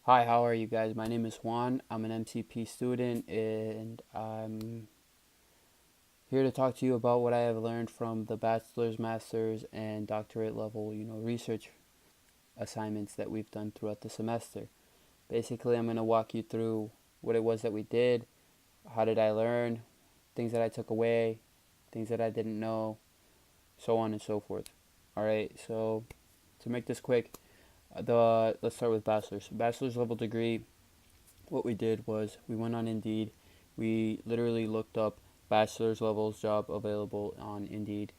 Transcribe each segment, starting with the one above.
Hi, how are you guys? My name is Juan. I'm an MCP student and I'm here to talk to you about what I have learned from the bachelor's, master's, and doctorate level, research assignments that we've done throughout the semester. Basically, I'm going to walk you through what it was that we did, how did I learn, things that I took away, things that I didn't know, so on and so forth. All right, so to make this quick, let's start with bachelor's level degree. What we did was we went on Indeed. We literally looked up bachelor's levels job available on Indeed.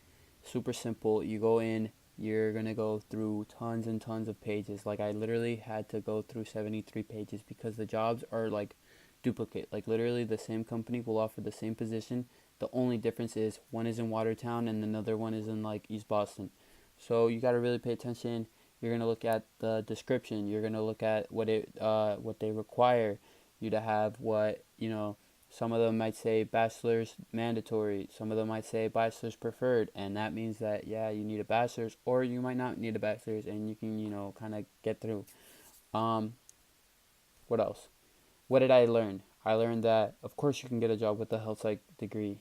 Super simple. You go in, you're going to go through tons and tons of pages. Like I literally had to go through 73 pages because the jobs are like duplicate. Like literally the same company will offer the same position. The only difference is one is in Watertown and another one is in like East Boston. So you got to really pay attention. You're gonna look at the description. You're gonna look at what they require you to have. Some of them might say bachelor's mandatory. Some of them might say bachelor's preferred, and that means that yeah, you need a bachelor's, or you might not need a bachelor's, and you can kind of get through. Um, what else? What did I learn? I learned that of course you can get a job with a health psych degree.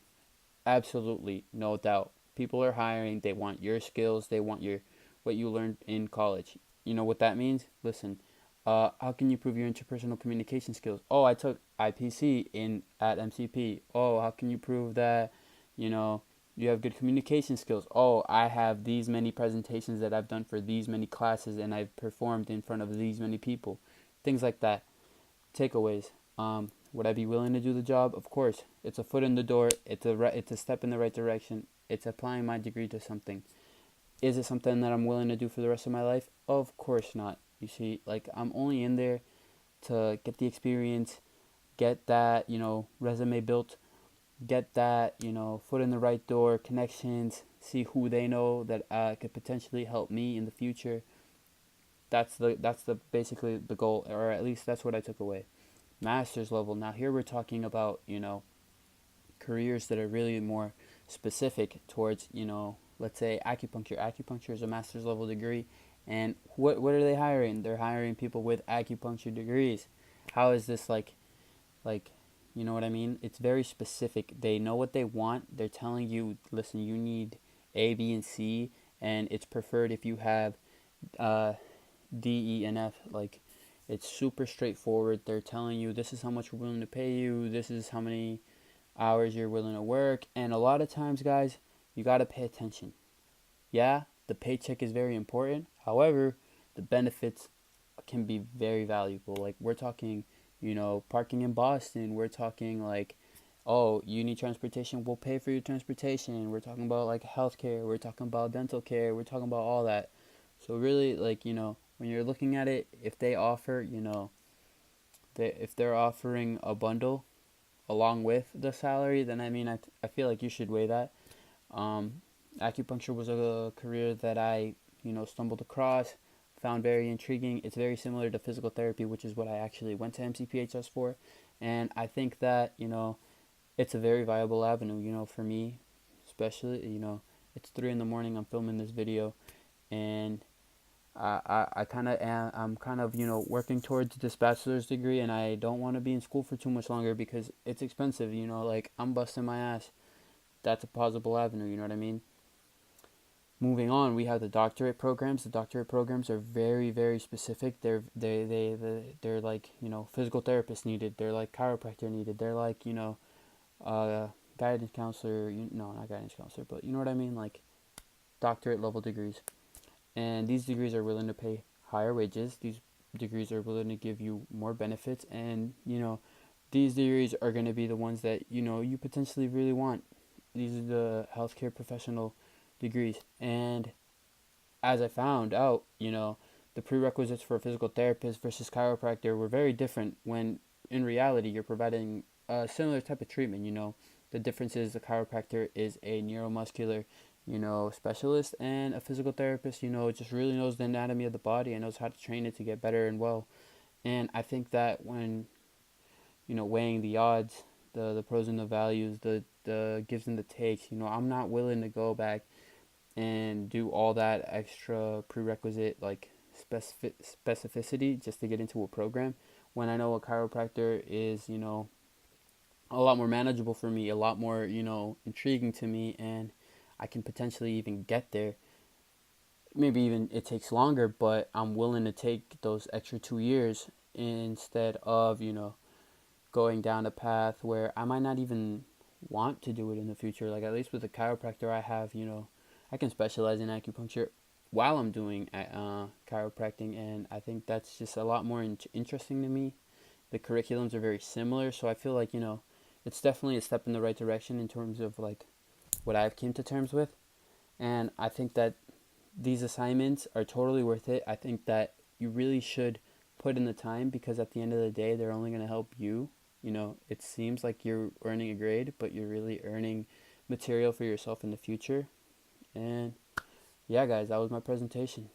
Absolutely, no doubt. People are hiring. They want your skills. They want your what you learned in college. You know what that means? Listen, how can you prove your interpersonal communication skills? Oh, I took IPC in at MCP. Oh, how can you prove that, you know, you have good communication skills? Oh, I have these many presentations that I've done for these many classes and I've performed in front of these many people. Things like that. Takeaways. Would I be willing to do the job? Of course. It's a foot in the door. It's a step in the right direction. It's applying my degree to something. Is it something that I'm willing to do for the rest of my life? Of course not. You see, like I'm only in there to get the experience, get that, resume built, get that, foot in the right door, connections, see who they know that could potentially help me in the future. That's the basically the goal, or at least that's what I took away. Master's level. Now here we're talking about, careers that are really more specific towards, let's say acupuncture. Acupuncture is a master's level degree, and what are they hiring? They're hiring people with acupuncture degrees. How is this like you know what I mean? It's very specific. They know what they want. They're telling you, listen, you need A, B, and C, and it's preferred if you have uh, D, E, and F. Like it's super straightforward. They're telling you this is how much we're willing to pay you. This is how many hours you're willing to work. And a lot of times, guys, you got to pay attention. Yeah, the paycheck is very important. However, the benefits can be very valuable. Like we're talking, parking in Boston. We're talking like, oh, you need transportation, we'll pay for your transportation. We're talking about like healthcare. We're talking about dental care. We're talking about all that. So really, like when you're looking at it, if they offer, if they're offering a bundle along with the salary, then I feel like you should weigh that. Um, Acupuncture was a career that I stumbled across, found very intriguing. It's very similar to physical therapy, which is what I actually went to MCPHS for, and I think that it's a very viable avenue. For me, especially it's 3 in the morning. I'm filming this video, and I kind of am. I'm kind of working towards this bachelor's degree, and I don't want to be in school for too much longer because it's expensive. Like I'm busting my ass. That's a possible avenue. You know what I mean? Moving on, we have the doctorate programs. The doctorate programs are very, very specific. They're like physical therapist needed. They're like chiropractor needed. They're like uh, guidance counselor. No, not guidance counselor, but you know what I mean. Like doctorate level degrees. And these degrees are willing to pay higher wages. These degrees are willing to give you more benefits, and these degrees are going to be the ones that you potentially really want. These are the healthcare professional degrees, and as I found out, the prerequisites for a physical therapist versus chiropractor were very different. When in reality, you're providing a similar type of treatment. The difference is the chiropractor is a neuromuscular specialist, and a physical therapist, just really knows the anatomy of the body and knows how to train it to get better and well. And I think that when, weighing the odds, the pros and the values, the gives and the takes, I'm not willing to go back and do all that extra prerequisite, like specificity just to get into a program, when I know a chiropractor is, a lot more manageable for me, a lot more, intriguing to me, and I can potentially even get there. Maybe even it takes longer, but I'm willing to take those extra 2 years instead of, going down a path where I might not even want to do it in the future. Like, at least with a chiropractor, I have, I can specialize in acupuncture while I'm doing chiropractic, and I think that's just a lot more interesting to me. The curriculums are very similar, so I feel like, it's definitely a step in the right direction in terms of like what I've came to terms with. And I think that these assignments are totally worth it. I think that you really should put in the time, because at the end of the day, they're only going to help you. It seems like you're earning a grade, but you're really earning material for yourself in the future. And yeah, guys, that was my presentation.